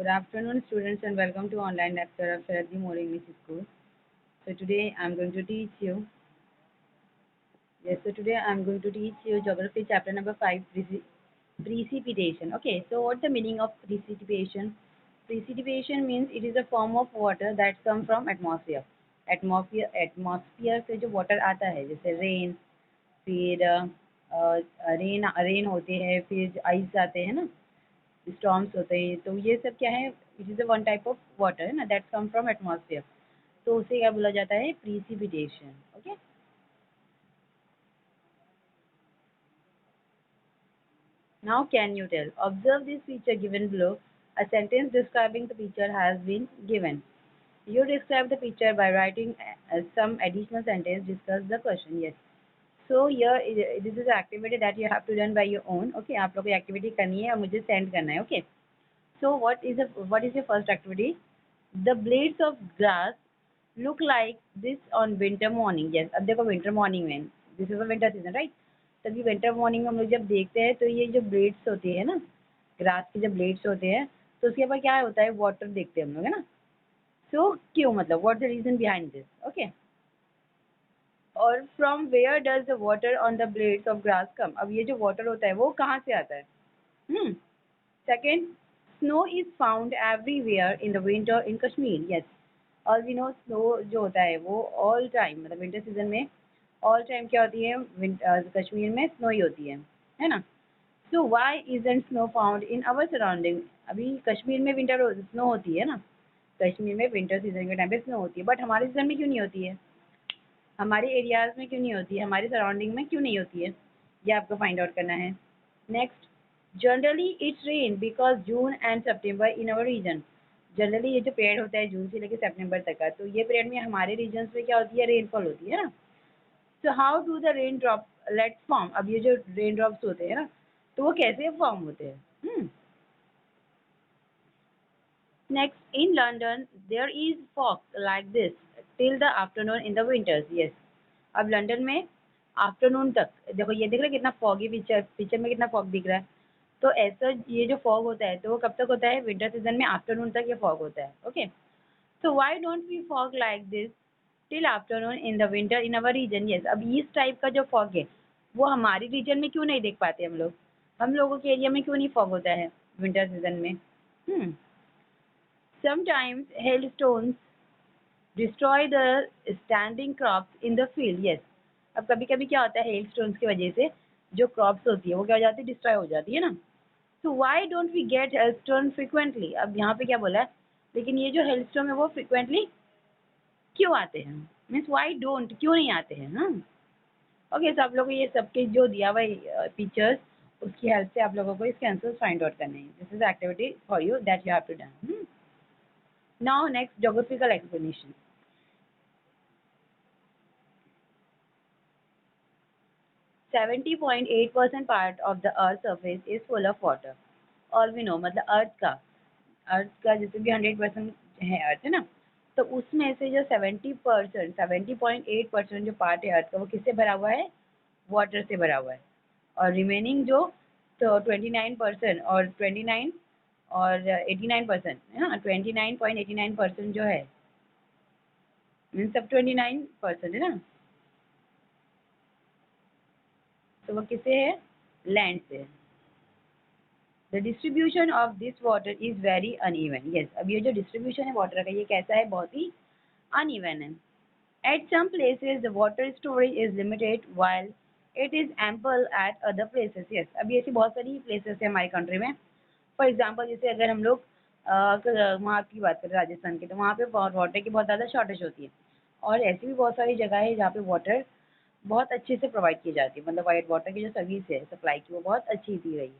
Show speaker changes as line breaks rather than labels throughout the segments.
Good afternoon, students, and welcome to online lecture of Sharaddi More English School. So today I'm going to teach you. Today I'm going to teach you geography chapter number 5, precipitation. Okay, so what's the meaning of precipitation? Precipitation means it is a form of water that comes from atmosphere. Atmosphere से जो water आता है, जैसे rain, फिर rain होते हैं, फिर ice आते हैं ना, स्टॉर्म्स होते हैं, तो ये सब क्या है, it is a one type of water है ना, दैट कम फ्रॉम एटमॉस्फेयर, तो उसे क्या बोला जाता है, precipitation. Okay. Now can you tell, observe this feature given below, a sentence describing the picture has been given. You describe the picture by writing some additional sentence, discuss the question. Yes. So here this is the activity that you have to done by your own. Okay, आप लोग को activity करनी है और मुझे send करना है. Okay. So what is your first activity? The blades of grass look like this on winter morning. Yes, अब देखो winter morning में, this is a winter season, right? तभी winter morning में हम लोग जब देखते हैं तो ये जो blades होती है ना, grass के जब blades होते हैं, तो उसके ऊपर क्या होता है, water देखते हैं हम लोग, है ना. So क्यों, मतलब what the reason behind this? Okay. और from where does the water on the blades of grass come, अब ये जो वाटर होता है वो कहाँ से आता है. Second, snow is found everywhere in the winter in Kashmir. Yes, all we know snow जो होता है वो ऑल टाइम, मतलब विंटर सीजन में ऑल टाइम क्या होती है, कश्मीर में स्नो ही होती है ना. So why isn't snow found in our surrounding, अभी कश्मीर में विंटर स्नो होती है ना, कश्मीर में विंटर सीजन के टाइम पे स्नो होती है, बट हमारे सीजन में क्यों नहीं होती है, हमारे एरियाज में क्यों नहीं होती है, हमारी सराउंडिंग में क्यों नहीं होती है, ये आपको फाइंड आउट करना है. Next, generally it's rain because June and September in our region. Generally ये जो पीरियड होता है जून से लेकर सितंबर तक का, तो ये पीरियड में हमारे रीजन में क्या होती है, रेनफॉल होती है ना. So how do the rain drop let form, अब ये जो रेन ड्रॉप्स होते हैं ना, तो वो कैसे फॉर्म होते हैं. Next, in London, there is fog like this till the afternoon in the winters. Yes. अब लंदन में आफ्टरनून तक देखो, ये देख रहे कितना फॉग है, पिक्चर में कितना फॉग दिख रहा है. तो ऐसा ये जो फॉग होता है तो वो कब तक होता है, विंटर सीजन में आफ्टरनून तक ये फॉग होता है. Okay. So why don't we fog like this till afternoon in the winter in our region. Yes, अब इस टाइप का जो फॉग है वो हमारी रीजन में क्यों नहीं देख पाते हम लोगों के एरिया में क्यों नहीं फॉग होता है विंटर सीजन में. Sometimes hailstones destroy the standing crops in the field. Yes. अब कभी कभी क्या होता है, hailstones की वजह से जो crops होती है वो क्या हो जाती है, डिस्ट्रॉय हो जाती है ना. So why don't we get hailstone frequently? अब यहाँ पे क्या बोला है, लेकिन ये जो hailstone है वो frequently क्यों आते हैं, मीन्स why don't, क्यों नहीं आते हैं. ओके. सो आप लोगों को ये सबके जो दिया हुआ पिक्चर्स, उसकी हेल्प से आप लोगों को इसके आंसर्स फाइंड आउट करने हैं. This is activity for you that you have to done. Now next, geographical explanation. 70.8% part of the earth's surface is full of water. All we know, मतलब अर्थ का जैसे भी 100% है अर्थ है ना, तो उसमें से जो 70%, 70.8% जो पार्ट है अर्थ का वो किससे भरा हुआ है, वाटर से भरा हुआ है. और रिमेनिंग जो तो 29% और 29 और 89% है ना, 29.89% जो है, मीन सब 29% है ना, तो वो किससे है, लैंड से. The distribution of this water is very uneven. Yes, अब ये जो डिस्ट्रीब्यूशन है वाटर का ये कैसा है, बहुत ही अनइवन है. At some places the water storage is limited while it is ample at other places. Yes, अभी ऐसी बहुत सारी प्लेसेस है हमारी कंट्री में. फॉर एग्जाम्पल जैसे अगर हम लोग वहाँ की बात करें राजस्थान की, तो वहाँ पे वाटर की बहुत ज़्यादा शॉर्टेज होती है. और ऐसी भी बहुत सारी जगह है जहाँ पे वाटर बहुत अच्छे से प्रोवाइड की जाती है, मतलब वाइट वाटर की जो सर्विस है सप्लाई की वो बहुत अच्छी दी रही है,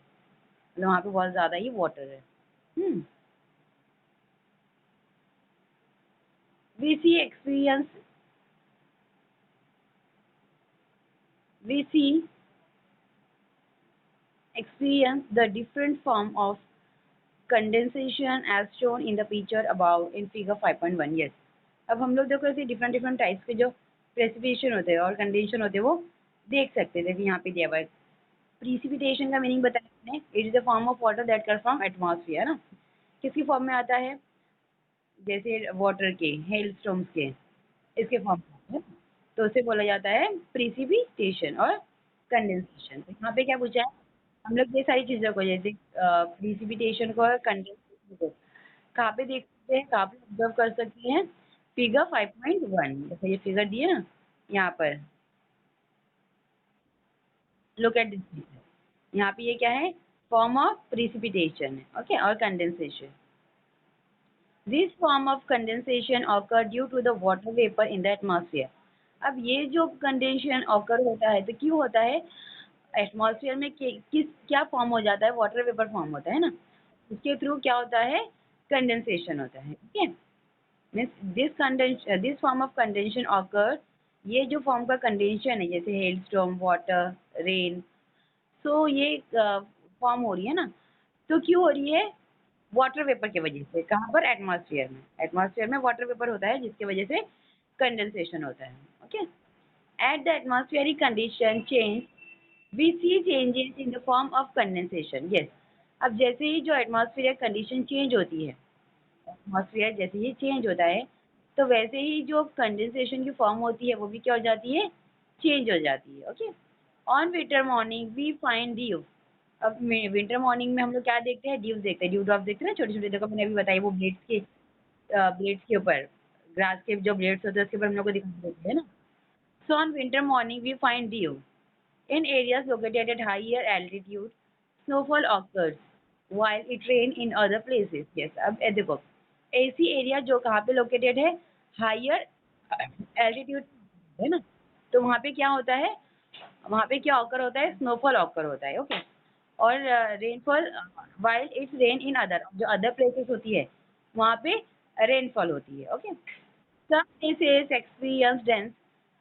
मतलब वहाँ पे बहुत ज़्यादा ही वाटर है. We see experience we see experience the different form of condensation as shown in the picture above in figure 5.1. Yes, अब हम लोग देखो ऐसे डिफरेंट डिफरेंट टाइप्स के जो प्रेसिपिटेशन होते हैं और कंडेंसेशन होते हैं वो देख सकते हैं. देखिए यहाँ पे दिया हुआ है. प्रीसिपिटेशन का मीनिंग बताया मैंने, it is a form of water that come from atmosphere ना, किसकी फॉर्म में आता है? जैसे वाटर के, हेलस्टॉर्म्स के, इसके फॉर्म में, तो उसे बोला जाता है प्रिसिपिटेशन और कंडेंसेशन। तो यहाँ पे क्या पूछा है? हम लोग ये सारी चीज़ों को, जैसे प्रिसिपिटेशन को और कंडेंसेशन को कहाँ पे देख सकते हैं, कहाँ पे ऑब्जर्व कर सकते हैं? फिगर 5.1, जैसे ये फिगर दिए ना यहाँ पर, लुक एट दिस फिगर। यहाँ पे ये क्या है? फॉर्म ऑफ प्रिसिपिटेशन है, ओके, और condensation. This form of condensation occur due to the water vapour in the atmosphere. अब ये जो कंडेंसेशन ऑकर होता है तो क्यों होता है? एटमॉस्फेयर में किस क्या फॉर्म हो जाता है? वाटर वेपर फॉर्म होता है ना, उसके थ्रू क्या होता है? कंडेंसेशन होता है, ठीक है। This form of condensation occur, ये जो फॉर्म का कंडेंसेशन है, जैसे हेलस्टॉर्म, वाटर, रेन, सो ये फॉर्म हो रही है ना, तो क्यों हो रही है? वाटर वेपर की वजह से। कहाँ पर? एटमॉस्फेयर में। एटमॉस्फेयर में वाटर वेपर होता है जिसकी वजह से कंडेंसेशन होता है, okay. At the atmospheric condition change we see changes in the form of condensation, yes. अब जैसे ही जो एटमॉस्फेरिक कंडीशन चेंज होती है, एटमॉस्फेयर जैसे ही चेंज होता है, तो वैसे ही जो कंडेंसेशन की फॉर्म होती है वो भी क्या हो जाती है? चेंज हो जाती है, okay. On winter morning we find dew. अब विंटर मॉर्निंग में हम लोग क्या देखते हैं? ड्यू देखते हैं, ड्यू ड्रॉप देखते हैं ना, छोटे छोटे। देखो मैंने अभी बताया, वो ब्लेड्स के ऊपर, ग्रास के जो ब्लेड्स होते हैं उसके ऊपर हम लोग को दिखाई देते हैं ना। So on winter morning we find dew in areas located at higher altitude, snowfall occurs while it rain in other places. Yes, अब ये देखो, ऐसी एरिया जो कहाँ पे लोकेटेड है? हायर एल्टीट्यूड है ना, तो वहाँ पे क्या होता है? वहाँ पे क्या ऑकर होता है? स्नोफॉल ऑकर होता है, ओके। और rainfall, while it's rain in other, जो अदर प्लेसेस होती है वहाँ पे रेनफॉल होती है, okay. Some places experience dense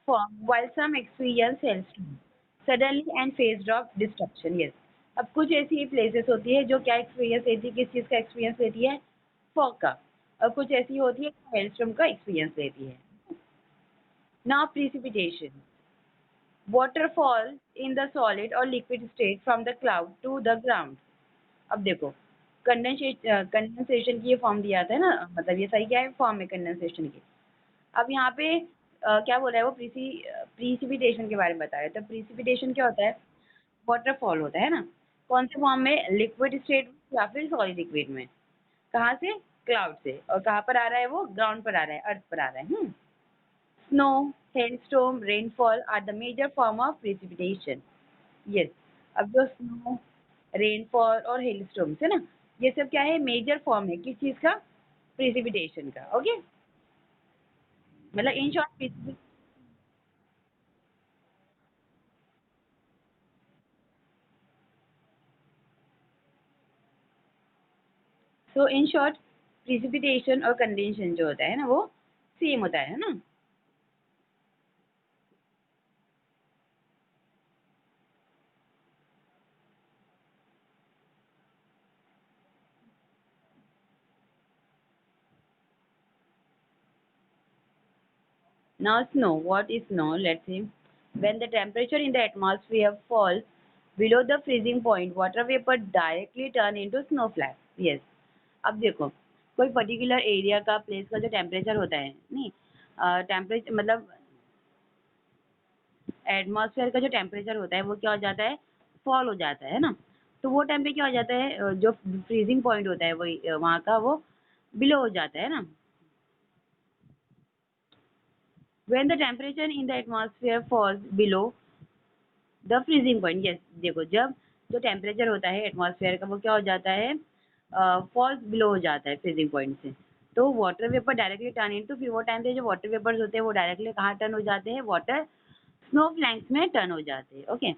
fog while some experience hailstorm suddenly and phase drop destruction. Yes. अब कुछ ऐसी प्लेसेस होती है जो क्या एक्सपीरियंस लेती है? किस चीज़ का एक्सपीरियंस लेती है? फॉग का। और कुछ ऐसी होती है जो हेलस्टॉर्म का एक्सपीरियंस लेती है। Now precipitation, water fall in the solid और liquid state from the cloud to the ground. अब देखो, कंडेंसेशन की ये फॉर्म दिया था ना, मतलब ये सही क्या है? फॉर्म है कंडेंसेशन की। अब यहाँ पे क्या बोला है? वो प्रीसिपिटेशन के बारे में बताया। तो प्रीसिपिटेशन क्या होता है? वाटरफॉल होता है ना, कौन से फॉर्म में? लिक्विड स्टेट या फिर सॉलिड लिक्विड में। कहाँ से? क्लाउड से। और कहाँ पर आ रहा है वो? ग्राउंड पर आ रहा है, अर्थ पर आ रहा है। Snow, hailstorm, rainfall are the major form of precipitation. Yes. अब जो स्नो, रेनफॉल और हेलस्टॉर्म्स है ना, ये सब क्या है? मेजर फॉर्म है किस चीज़ का? प्रिसिपिटेशन का, ओके। मतलब in short, so in short, precipitation और कंडेंसेशन जो होता है ना, वो सेम होता है ना। Now snow. What is snow? Let's see. When the temperature in the atmosphere falls below the freezing point, water vapor directly turn into snow flakes. Yes. अब देखो, कोई पर्टिकुलर एरिया का, प्लेस का जो टेम्परेचर होता है, नहीं, टेम्परेचर मतलब एटमॉस्फेयर का जो टेम्परेचर होता है वो क्या हो जाता है? फॉल हो जाता है ना। तो वो टाइम पे क्या हो जाता है? जो फ्रीजिंग पॉइंट होता है वही वहाँ का, वो बिलो हो जाता है ना। When the temperature in the atmosphere falls below the freezing point, yes. देखो, जब जो टेम्परेचर होता है एटमॉस्फेयर का वो क्या हो जाता है? फॉल्स बिलो हो जाता है फ्रीजिंग पॉइंट से, तो water vapour directly turn into, फिर वो टाइम पे जो वाटर वेपर्स होते हैं वो डायरेक्टली कहाँ टर्न हो जाते हैं? वाटर स्नो फ्लैंक्स में टर्न हो जाते हैं, ओके।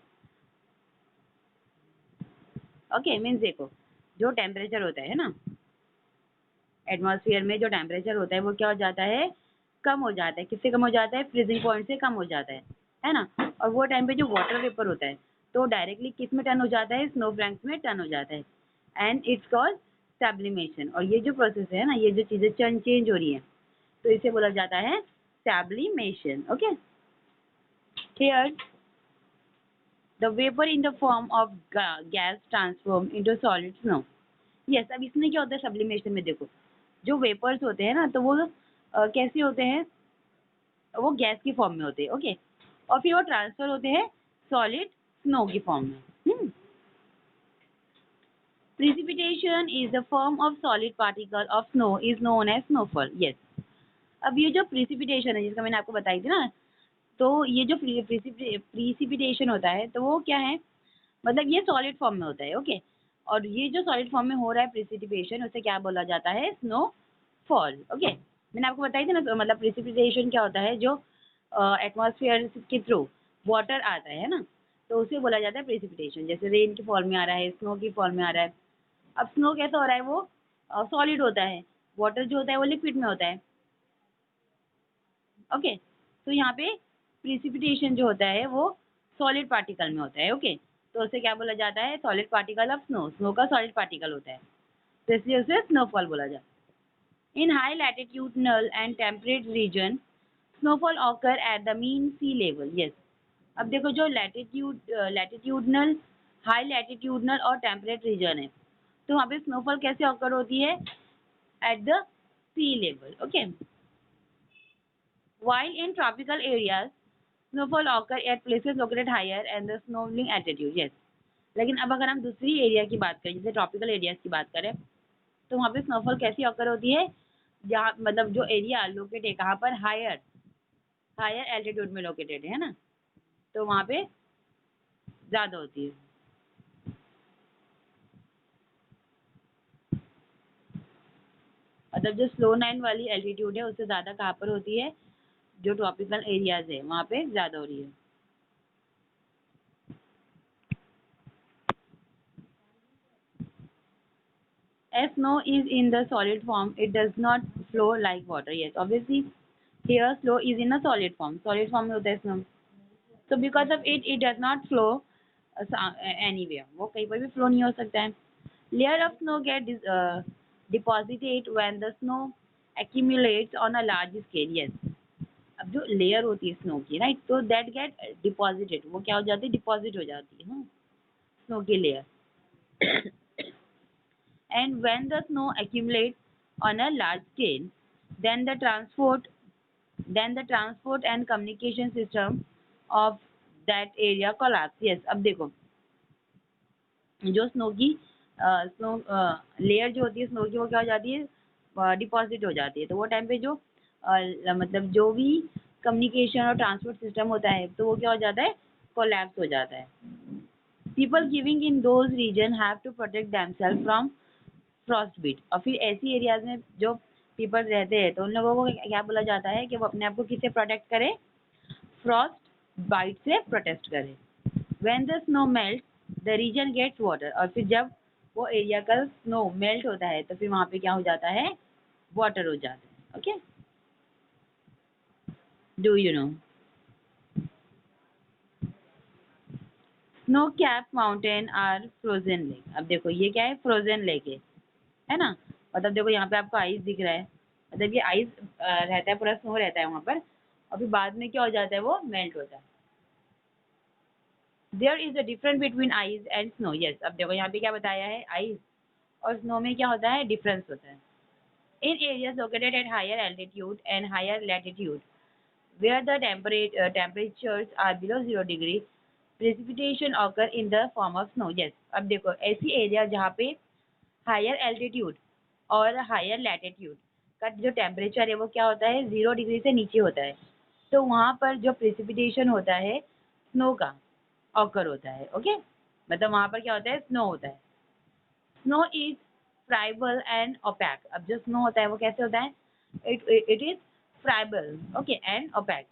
ओके, मीन्स देखो, जो टेम्परेचर होता है ना एटमॉस्फेयर में, जो टेम्परेचर होता है वो क्या हो जाता है? कम हो जाता है। किससे कम हो जाता है? फ्रीजिंग पॉइंट से कम हो जाता है ना। और वो टाइम पे जो वाटर वेपर होता है तो डायरेक्टली किस में टर्न हो जाता है? स्नो फ्लैंक्स में टर्न हो जाता है, एंड इट्स कॉल्ड सब्लिमेशन। और ये जो प्रोसेस है ना, ये जो चीज़ें चेंज हो रही है, तो इसे बोला जाता है sublimation, okay. Here the vapour in the form of gas transform into solid snow. Yes, अब इसमें क्या होता है सब्लिमेशन में, देखो जो वेपर्स होते हैं ना तो वो कैसे होते हैं, वो गैस की फॉर्म में होते हैं, ओके, और फिर वो ट्रांसफर होते हैं सॉलिड स्नो की फॉर्म में। Precipitation is the form of solid particle of snow is known as snowfall. Yes, अब ये जो प्रिसिपिटेशन है जिसका मैंने आपको बताई थी ना, तो ये जो प्रिसिपिटेशन होता है तो वो क्या है, मतलब ये सॉलिड फॉर्म में होता है, ओके, और ये जो सॉलिड फॉर्म में हो रहा है प्रिसिपिटेशन उसे क्या बोला जाता है, स्नोफॉल, ओके। मैंने आपको बताई थी ना, तो मतलब प्रिसिपिटेशन क्या होता है, जो एटमॉस्फेयर के थ्रू वाटर आता है ना, तो उसे बोला जाता है प्रिसिपिटेशन। जैसे रेन की फॉर्म में आ रहा है, स्नो की फॉर्म में आ रहा है। अब स्नो कैसा हो रहा है, वो सॉलिड होता है, वाटर जो होता है वो लिक्विड में होता है, ओके। तो यहाँ पे प्रिसिपिटेशन जो होता है वो सॉलिड पार्टिकल में होता है, ओके, तो उसे क्या बोला जाता है, solid particle of snow, snow का सॉलिड पार्टिकल होता है, तो इसलिए उसे स्नोफॉल बोला जाता है। In high latitudinal and temperate region snowfall occur at the mean sea level. Yes, अब देखो जो लैटिट्यूडनल, हाई लैटिट्यूडनल और टेम्परेट रीजन है, तो वहाँ पे स्नोफॉल कैसे ऑकर होती है, at the sea level, okay. While in tropical areas, snowfall occur at places located higher and the snowing altitude. Yes. लेकिन अब अगर हम दूसरी एरिया की बात करें, जैसे ट्रॉपिकल एरियाज की बात करें, तो वहाँ पे स्नोफॉल कैसी ऑकर होती है, जहाँ मतलब जो एरिया लोकेट है कहाँ पर, हायर हायर एल्टीट्यूड में लोकेटेड है ना, तो वहाँ पे ज़्यादा होती है। मतलब जो स्लो नाइन वाली एल्टीट्यूड है उससे ज़्यादा कहाँ पर होती है, जो ट्रॉपिकल एरियाज है वहाँ पे ज़्यादा हो रही है। As snow is in the solid form, it does not flow like water. Yes, obviously, here snow is in a solid form. Solid form में होता है snow. So because of it, it does not flow anywhere. वो कहीं पर भी flow नहीं हो सकता है. Layer of snow get deposited when the snow accumulates on a large scale. Yes. अब जो लेयर होती है स्नो की, राइट, तो दैट गेट डिपॉजिटेड, वो क्या हो जाती है, डिपॉजिट हो जाती है स्नो की layer. And when the snow accumulates on a large scale, then the transport and communication system of that area collapse. Yes, अब देखो जो स्नो की स्नो लेयर जो होती है स्नो की, वो क्या हो जाती है, डिपॉजिट हो जाती है, तो वो टाइम पे जो मतलब जो भी कम्युनिकेशन और ट्रांसपोर्ट सिस्टम होता है तो वो क्या हो जाता है, कोलैप्स हो जाता है। People living in those region have to protect themselves from frost beat, और फिर ऐसी एरियाज में जो पीपल रहते हैं तो उन लोगों को क्या बोला जाता है कि वो अपने आप को किससे प्रोटेक्ट करें, फ्रॉस्ट बाइट से प्रोटेक्ट करें। When the snow melt the region gets water, और फिर जब वो एरिया का स्नो मेल्ट होता है तो फिर वहाँ पे क्या हो जाता है, वाटर हो जाता है, okay. Do you know snow cap mountain are frozen lake. अब देखो ये क्या है, फ्रोजन लेक है ना, मतलब देखो यहाँ पे आपको आइस दिख रहा है, मतलब ये आइस रहता है, पूरा स्नो रहता है वहाँ पर, और फिर बाद में क्या हो जाता है, वो मेल्ट होता है। There is a difference between ice and snow. Yes, अब देखो यहाँ पे क्या बताया है, आइस और स्नो में क्या होता है, डिफरेंस होता है। In areas located at higher altitude and higher latitude where the temperatures are below 0 degree, precipitation occur in the form of snow. Yes, अब देखो ऐसी एरिया जहाँ पे हायर एल्टीट्यूड और हायर लैटिट्यूड का जो टेम्परेचर है वो क्या होता है, 0 डिग्री से नीचे होता है, तो वहाँ पर जो प्रिसिपिटेशन होता है स्नो का ऑकर होता है, ओके, मतलब वहाँ पर क्या होता है, स्नो होता है। Snow is friable and opaque. अब जो स्नो होता है वो कैसे होता है, it is friable, okay, and opaque.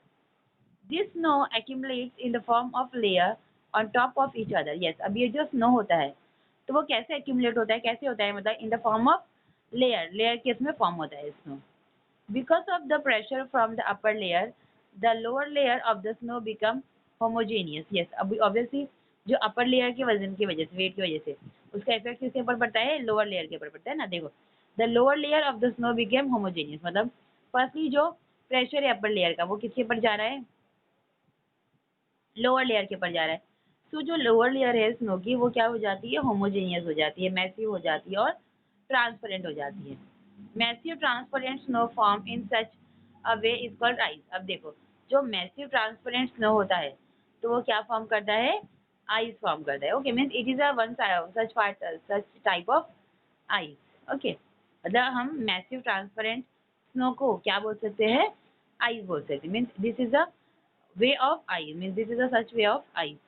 This snow accumulates in the form of layer on top of each other. Yes, अब ये जो स्नो होता है तो वो कैसे accumulate होता है, कैसे होता है, मतलब इन the form of layer, layer के इसमें फॉर्म होता है snow. Because of the pressure from the upper layer the lower layer of the snow become homogeneous. Yes, अब ऑब्वियसली जो अपर लेयर के वजन की वजह से, वेट की वजह से, उसका इफेक्ट किसके ऊपर पड़ता है, लोअर लेयर के ऊपर पड़ता है ना। देखो the lower layer of the snow became homogeneous, मतलब फर्स्टली जो प्रेशर है अपर लेयर का वो किसके ऊपर जा रहा है, लोअर लेयर के ऊपर जा रहा है। तो जो लोअर लेयर है स्नो की वो क्या हो जाती है, होमोजेनियस हो जाती है, मैसिव हो जाती है और ट्रांसपेरेंट हो जाती है। Massive transparent snow form in such a way is called ice. अब देखो, जो मैसिव ट्रांसपेरेंट स्नो होता है तो वो क्या फॉर्म करता है, आइस फॉर्म करता है। Okay, means it is a one such part such type of ice. Okay, मतलब हम मैसिव ट्रांसपेरेंट स्नो को क्या बोल सकते हैं, आइस बोल सकते हैं। Means this is a way of ice, means this is a such way of ice.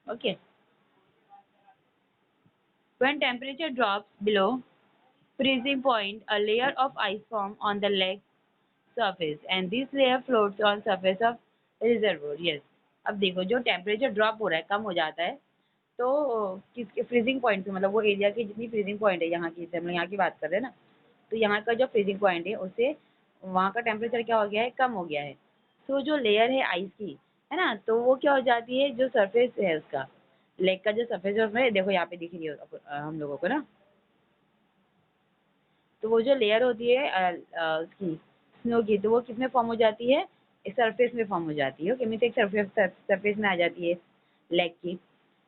Okay, when temperature drops below freezing point, a layer of ice forms on the lake surface and this layer floats on surface of reservoir. Yes. अब देखो, जो temperature drop हो रहा है, कम हो जाता है, तो किसके फ्रीजिंग पॉइंट से, मतलब वो एरिया की जितनी फ्रीजिंग पॉइंट है यहाँ की, हम लोग यहाँ की बात कर रहे हैं ना, तो यहाँ का जो फ्रीजिंग पॉइंट है उससे वहाँ का टेम्परेचर क्या हो गया है, कम हो गया है। तो जो लेयर है आइस की, है ना, तो वो क्या हो जाती है, जो सरफेस है उसका, लेक का जो सरफेस है उसमें देखो यहाँ पे दिख रही है हम लोगों को ना, तो वो जो लेयर होती है उसकी स्नो की, तो वो किस में फॉर्म हो जाती है, एक सरफेस में फॉर्म हो जाती है। ओके, मीन्स एक सरफेस में आ जाती है लेग की।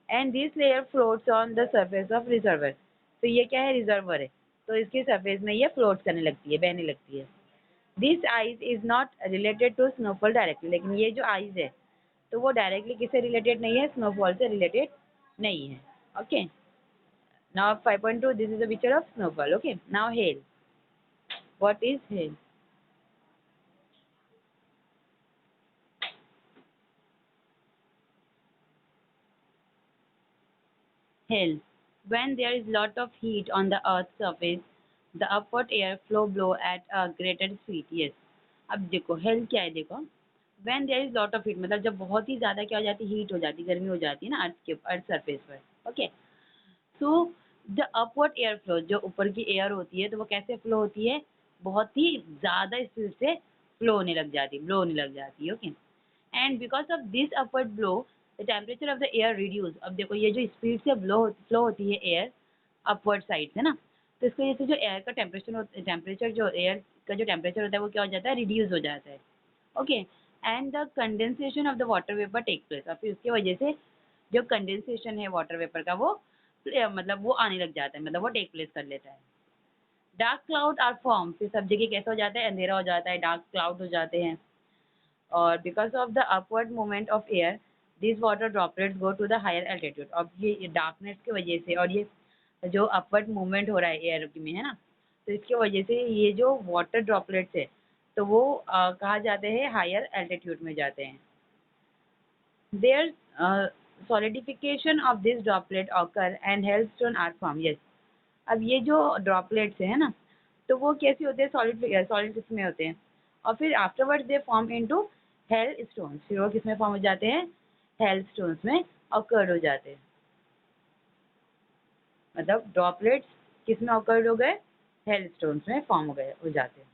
And this layer floats on the surface of reservoir. तो ये क्या है, रिजर्वर है, तो इसके सरफेस में ये फ्लोट करने लगती है, बहने लगती है। This ice is not related to snowfall directly. लेकिन ये जो आइस है तो वो डायरेक्टली किससे रिलेटेड नहीं है, स्नोफॉल से रिलेटेड नहीं है। Okay, now 5.2, this is a picture of snowfall. Okay, now hello. What is hello? Hail. When there is lot of heat on the earth's surface, the upward air flow blow at a greater speed. Yes. अब देखो hello क्या है, देखो when there is lot of heat, मतलब जब बहुत ही ज्यादा क्या हो जाती है, हीट हो जाती है, गर्मी हो जाती है ना अर्थ सरफेस पर। Okay, so the upward air flow, जो ऊपर की एयर होती है तो वो कैसे फ्लो होती है, बहुत ही ज्यादा स्पीड से फ्लो होने लग जाती है, ब्लो होने लग जाती है। Okay, and because of this upward blow the temperature of the air reduce. अब देखो, ये जो स्पीड से फ्लो होती है एयर अपवर्ड साइड से ना, तो इसकी वजह से जो एयर का टेम्परेचर जो एयर का जो टेम्परेचर होता है वो क्या हो जाता है, रिड्यूस हो जाता है। Okay, and the condensation of the water vapour take place. और फिर उसकी वजह से जो कंडेंसेशन है वाटर वेपर का वो मतलब वो आने लग जाता है, मतलब वो टेक प्लेस कर लेता है। डार्क क्लाउड आर फॉर्म, फिर सब जगह कैसा हो जाता है, अंधेरा हो जाता है, डार्क क्लाउड हो जाते हैं। और because of the upward movement of air this water droplets go to the higher altitude. अब ये डार्कनेस की वजह से और ये जो अपवर्ड मूवमेंट हो रहा है एयर में, है ना, तो इसकी वजह से ये जो वाटर ड्रॉपलेट्स है तो वो कहाँ जाते हैं, हायर एल्टीट्यूड में जाते हैं। There solidification of this droplet occur and hailstone are formed. Yes. अब ये जो ड्रॉपलेट्स है ना, तो वो कैसे होते हैं, सॉलिड किसमें होते हैं, और फिर afterward they form into hail stones. फिर वो किसमें फॉर्म हो जाते हैं, हेल स्टोन्स में ऑकर्ड हो जाते हैं। मतलब ड्रॉपलेट्स किसमें ऑकर्ड हो गए, हेल स्टोन्स में फॉर्म हो जाते हैं।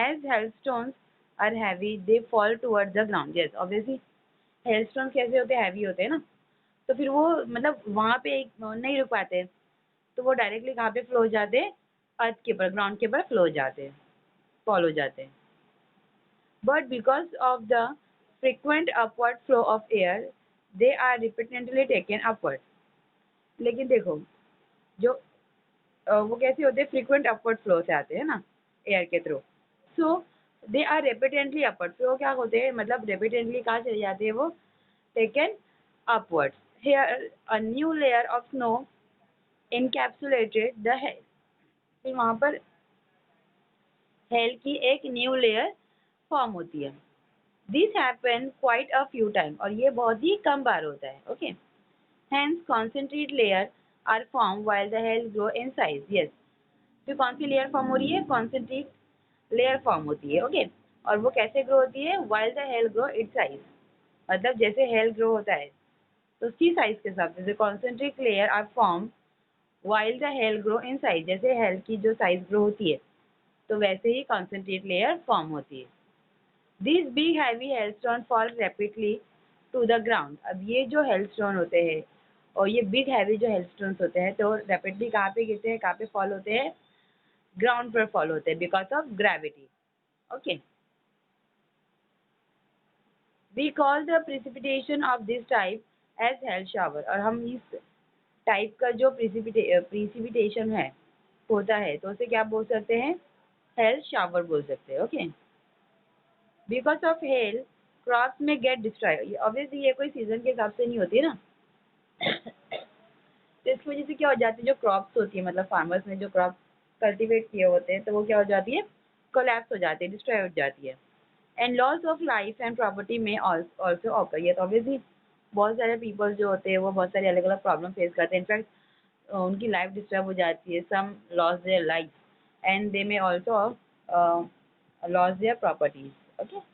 As hail stones are heavy they fall toward the ground. Yes, obviously hail stones कैसे होते हैं, हैवी होते हैं ना, तो फिर वो मतलब वहाँ पे एक नहीं रुक पाते, तो वो डायरेक्टली कहाँ पे फ्लो हो जाते हैं, अर्थ के ऊपर, ग्राउंड के ऊपर फ्लो हो जाते हैं, फॉल हो जाते हैं। But because of the frequent upward flow of air they are repeatedly taken upward. लेकिन देखो, जो वो कैसे होते हैं, फ्रिक्वेंट अपवर्ड फ्लो से आते हैं ना एयर के through, so they are rapidly upward. फिर वो क्या होते हैं, मतलब रेपिडेंटली कहाँ चले जाते हैं वो, taken upwards. Here a new layer of snow encapsulated the hail. फिर वहाँ पर हेल की एक न्यू लेयर फॉर्म होती है। This happen quite a few time, और ये बहुत ही कम बार होता है। Okay, hence concentrate layer are form while the hail grow in size. Yes, फिर कौन सी लेयर फॉर्म हो रही है, कॉन्सेंट्रेट लेयर फॉर्म होती है। ओके, और वो कैसे ग्रो होती है, while the hail grow it size. मतलब जैसे हेल ग्रो होता है तो उसकी साइज के हिसाब से concentric layer are form while the hail grow in size. जैसे हेल की जो साइज ग्रो होती है तो वैसे ही कॉन्सेंट्रेट लेयर फॉर्म होती है। This big heavy hailstone fall rapidly to the ground. अब ये जो हेलस्टोन होते हैं और ये बिग हैवी जो हेलस्टोन्स होते हैं तो रैपिडली कहाँ पे गिरते हैं, कहाँ पे फॉल होते हैं, ग्राउंड पर फॉल होते हैं because of gravity. Okay, we call the precipitation of this type as hail shower. और हम इस टाइप का जो प्रिसिपिटेशन है होता है तो उसे क्या बोल सकते हैं, हेल शावर बोल सकते हैं। Okay, because of hell crops में गेट डिस्ट्रॉय, ऑब्वियसली ये कोई सीजन के हिसाब से नहीं होती है ना। तो इसकी वजह से क्या हो जाती है, जो क्रॉप्स होती है मतलब फार्मर्स ने जो क्रॉप कल्टीवेट किए होते हैं तो वो क्या हो जाती है, कोलैप्स हो जाती है, डिस्ट्रॉय हो जाती है। And loss of life and property में ऑल्सो ऑकर, ये तो ऑब्वियसली बहुत सारे पीपल जो होते हैं वो बहुत सारी अलग अलग प्रॉब्लम फेस करते हैं, इनफैक्ट उनकी लाइफ डिस्टर्ब हो जाती है, some loss their life and they may also loss their properties. Okay,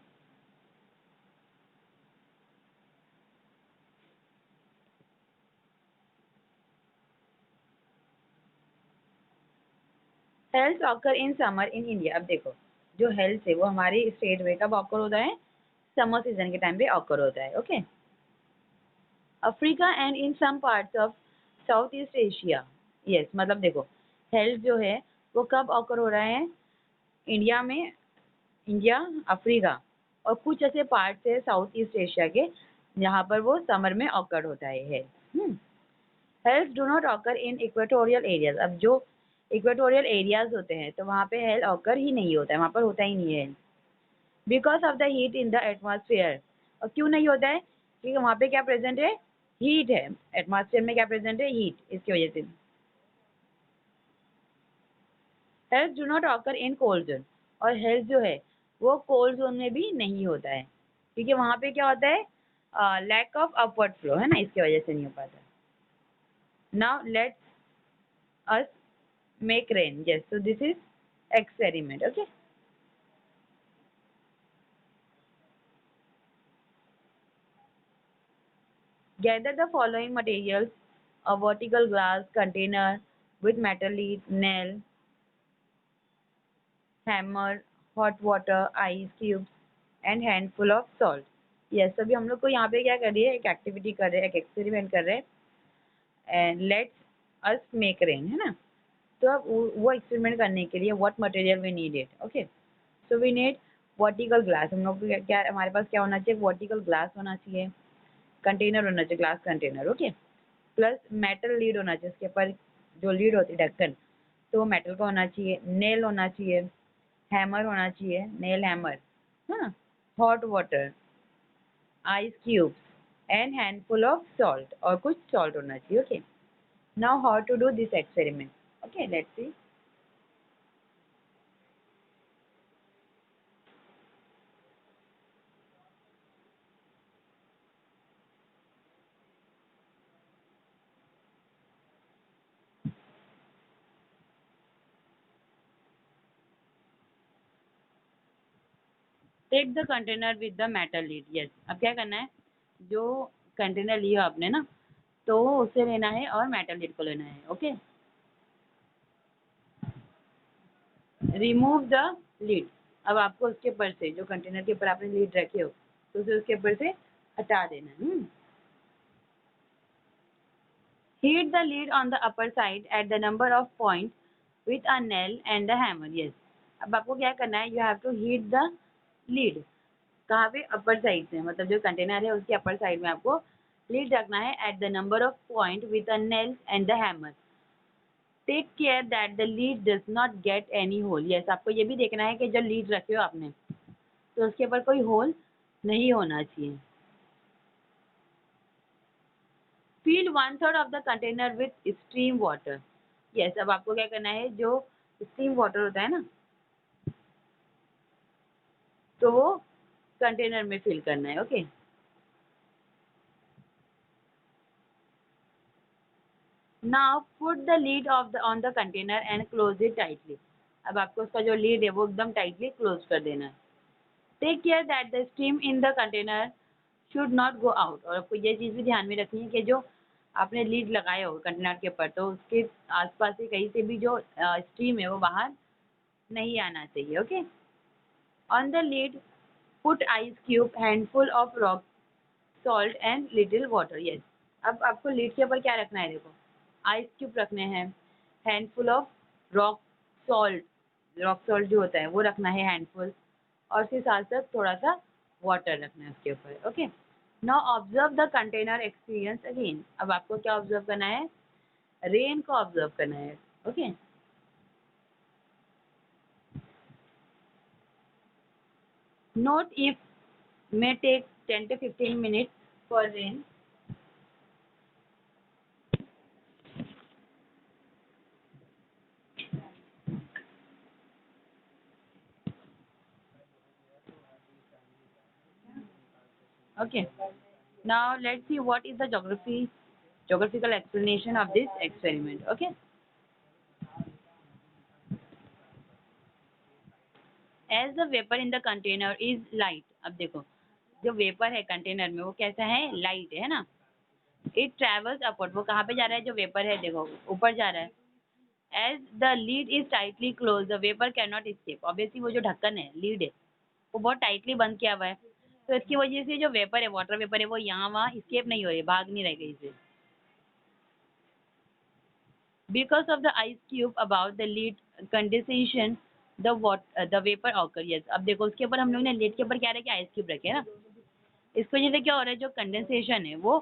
health occur in summer in India. अब देखो, जो हेल्थ है वो हमारे स्टेट में कब ऑकर होता है, समर सीजन के टाइम पे ऑकर होता है। Okay, Africa and in some parts of south east Asia. Yes, मतलब देखो हेल्थ जो है वो कब ऑकर हो रहा है, इंडिया में, इंडिया, अफ्रीका और कुछ ऐसे पार्ट्स है साउथ ईस्ट एशिया के जहाँ पर वो समर में ऑकर होता है health. Health do not occur in equatorial areas. अब जो इक्वेटोरियल एरियाज होते हैं तो वहाँ पे हेल्थ ऑकर ही नहीं होता है, वहाँ पर होता ही नहीं है, because of the heat in the atmosphere. और क्यों नहीं होता है, क्योंकि वहाँ पे क्या प्रेजेंट है, हीट है, एटमॉस्फेयर में क्या प्रेजेंट है, हीट, इसकी वजह से। Health do not occur in cold zone, और हेल्थ जो है वो कोल्ड जोन में भी नहीं होता है, क्योंकि वहाँ पे क्या होता है, लैक ऑफ अपवर्ड फ्लो है ना, इसकी वजह से नहीं हो पाता। Now let's us make rain. Yes, so this is experiment. Okay, gather the following materials: a vertical glass container with metal lid, nail, hammer, hot water, ice cubes and handful of salt. Yes, अभी हम लोग को यहाँ पे क्या कर रही है, एक एक्टिविटी कर रहे हैं, एक एक्सपेरिमेंट कर रहे हैं, and let's us make rain, है ना। तो अब वो एक्सपेरिमेंट करने के लिए what material we need it. Okay, so we need vertical glass, हम लोग को क्या हमारे पास क्या होना चाहिए, वर्टिकल ग्लास होना चाहिए, कंटेनर होना चाहिए, glass container. Okay, plus metal lead होना चाहिए, उसके ऊपर जो लीड होती है ढक्कन, तो वो मेटल का होना चाहिए, नेल होना चाहिए, हैमर होना चाहिए, नेल हैमर, हाँ, hot water, ice cubes and handful of salt, और कुछ सॉल्ट होना चाहिए। Okay, now how to do this experiment. Okay, let's see. Take the container with the metal lid. Yes, अब क्या करना है, जो कंटेनर लिया आपने ना, तो उसे लेना है और मेटल लीड को लेना है। Okay, remove the lead. अब आपको उसके ऊपर से, जो कंटेनर के ऊपर आपने लीड रखे हो, तो उसे उसके ऊपर से हटा देना है। Heat the lid on the upper side at the number of point with a nail and the hammer. Yes, अब आपको क्या करना है, you have to heat the lid, कहाँ पे, अपर साइड से, मतलब जो कंटेनर है उसके अपर साइड में आपको लीड रखना है at the number of point with a nail and the hammer. Take care that the lid does not get any hole. Yes, आपको ये भी देखना है कि जब लीड रखे हो आपने तो उसके ऊपर कोई होल नहीं होना चाहिए। Fill one third of the container with stream water. Yes, अब आपको क्या करना है, जो स्टीम वाटर होता है ना, तो वो कंटेनर में फिल करना है। Okay, now put the lead of the on the container and close it tightly. अब आपको उसका जो लीड है वो एकदम टाइटली क्लोज कर देना है। Take care that the steam in the container should not go out, और आपको ये चीज़ भी ध्यान में रखनी है कि जो आपने लीड लगाया हो कंटेनर के ऊपर, तो उसके आसपास से कहीं से भी जो स्टीम है वो बाहर नहीं आना चाहिए। Okay, on the lead put ice cube, handful of rock salt and little water. Yes, अब आपको लीड के ऊपर क्या रखना है, देखो आइस क्यूब रखने हैं, handful of rock salt, rock salt जो होता है वो रखना है हैंडफुल, और उसके साथ साथ थोड़ा सा वाटर रखना है उसके ऊपर। Okay, now observe the container experience again. अब आपको क्या ऑब्जर्व करना है, रेन को ऑब्जर्व करना है. Okay. Note if may take 10 to 15 minutes for rain. Okay. Now let's see what is the geographical explanation of this experiment. Okay. As the vapor in the container is light. अब देखो जो vapour है container में वो कैसा है, light है ना. इट ट्रेवल्स अपवर्ड, वो कहाँ पे जा रहा है, जो वेपर है देखो ऊपर जा रहा है. As the lid is tightly close the vapour can not escape. Obviously वो जो ढक्कन है, लीड है, वो बहुत टाइटली बंद किया हुआ है, तो इसकी वजह से जो वेपर है, वाटर वेपर है, वो यहाँ वहाँ escape नहीं हो रही, भाग नहीं रही कहीं से. Because of the ice cube about the lid condensation, the vapor occur. Yes. अब देखो उसके ऊपर हम लोग ने लेड के ऊपर क्या रखे, आइस क्यूब रखे है ना. इसकी वजह से क्या हो रहा है, जो कंडेंसेशन है वो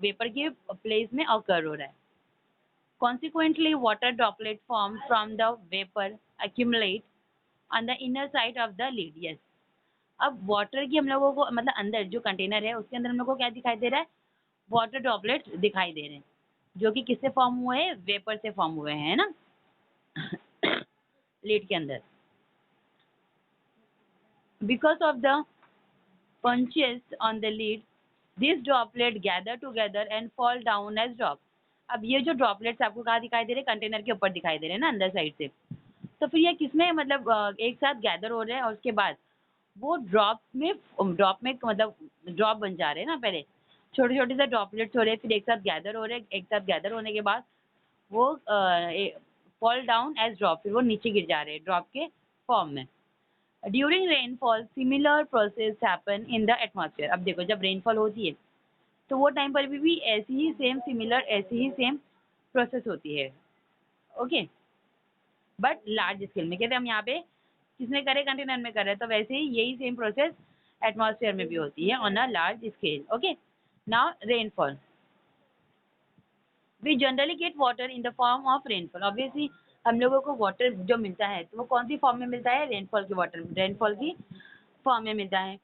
वेपर के प्लेस में ऑकर हो रहा है. Consequently, water droplet formed from the vapor accumulate on the inner side of the lid. Yes. अब वाटर की हम लोगों को मतलब अंदर जो कंटेनर है उसके अंदर हम लोग को क्या दिखाई दे रहा है, वाटर ड्रॉपलेट दिखाई दे रहे हैं, जो कि किससे फॉर्म हुए हैं, वेपर से फॉर्म हुए हैं ना. लीड के अंदर. Because of the punches on the lid this droplet gather together and fall down as drop. अब ये जो ड्रॉपलेट्स आपको कहाँ दिखाई दे रहे हैं, कंटेनर के ऊपर दिखाई दे रहे हैं ना, अंदर साइड से. तो फिर ये किसमें मतलब एक साथ गैदर हो रहे हैं और उसके बाद वो ड्रॉप में मतलब ड्रॉप बन जा रहे हैं ना. पहले छोटे छोटे से ड्रॉपलेट्स हो रहे हैं, फिर एक साथ गैदर हो रहे हैं, एक साथ गैदर होने के बाद वो फॉल डाउन एज ड्रॉप, फिर वो नीचे गिर जा रहे हैं ड्रॉप के फॉर्म में. During rainfall similar process happen in the atmosphere. अब देखो जब रेनफॉल होती है तो वो टाइम पर भी ऐसी ही सेम प्रोसेस होती है. ओके. बट लार्ज स्केल में कहते हैं हम यहाँ पे किसमें करें, कंटेनर में करें, तो वैसे ही यही सेम प्रोसेस एटमॉस्फेयर में भी होती है on a large scale. Okay. Now rainfall. We generally get water in the form of rainfall. Obviously हम लोगों को वाटर जो मिलता है तो वो कौन सी फॉर्म में मिलता है, रेनफॉल की रेनफॉल की फॉर्म में मिलता है.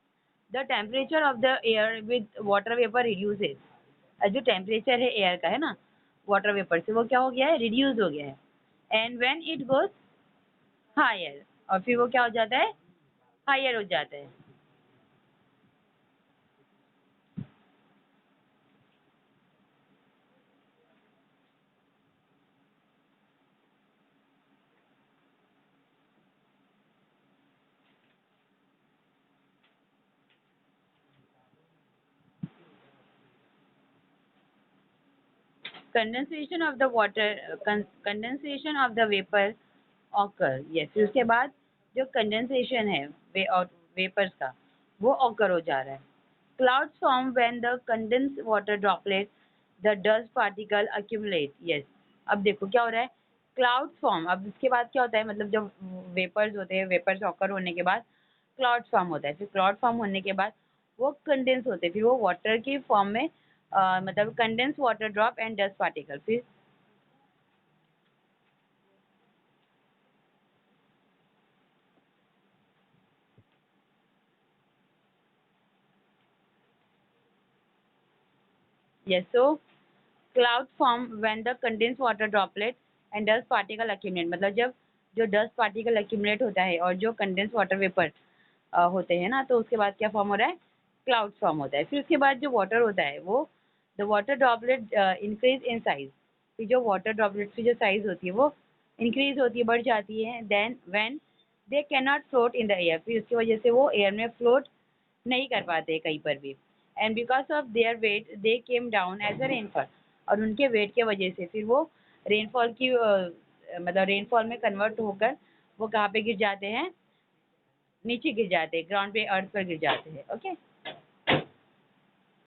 The temperature of the air with water vapour reduces. जो टेम्परेचर है एयर का है ना वाटर वेपर से, वो क्या हो गया है, रिड्यूस हो गया है. And when it goes higher, और फिर वो क्या हो जाता है, हायर हो जाता है. Condensation of the water, condensation of the vapour occur. Yes. फिर उसके बाद जो कंडेंसेशन है और वेपर्स का, वो ऑकर हो जा रहा है. Clouds form when the condense water droplet the dust particle accumulate. Yes. अब देखो क्या हो रहा है, क्लाउड्स फॉर्म. अब इसके बाद क्या होता है, मतलब जब वेपर्स होते हैं, वेपर्स ऑकर होने के बाद क्लाउड्स फॉर्म होता है. फिर क्लाउड फॉर्म होने के बाद वो कंडेंस होते हैं, फिर वो वाटर की फॉर्म में मतलब condense water drop and dust particle. फिर yes, so cloud form when the condensed water droplet and dust particle accumulate. मतलब जब जो डस्ट पार्टिकल accumulate होता है और जो कंडेंस वाटर वेपर होते हैं ना, तो उसके बाद क्या फॉर्म हो रहा है, क्लाउड फॉर्म होता है. फिर उसके बाद जो वाटर होता है वो the water droplet increase in size. फिर जो वाटर ड्रॉपलेट की जो साइज होती है वो इंक्रीज होती है, बढ़ जाती है. Then when they can not float in the air, फिर उसकी वजह से वो एयर में फ्लोट नहीं कर पाते कहीं पर भी. And because of their weight they came down as a rainfall. और उनके वेट के वजह से फिर वो रेनफॉल की मतलब रेनफॉल में कन्वर्ट होकर वो कहाँ पे गिर जाते हैं, नीचे गिर जाते हैं, ग्राउंड पे अर्थ पर गिर जाते हैं. ओके.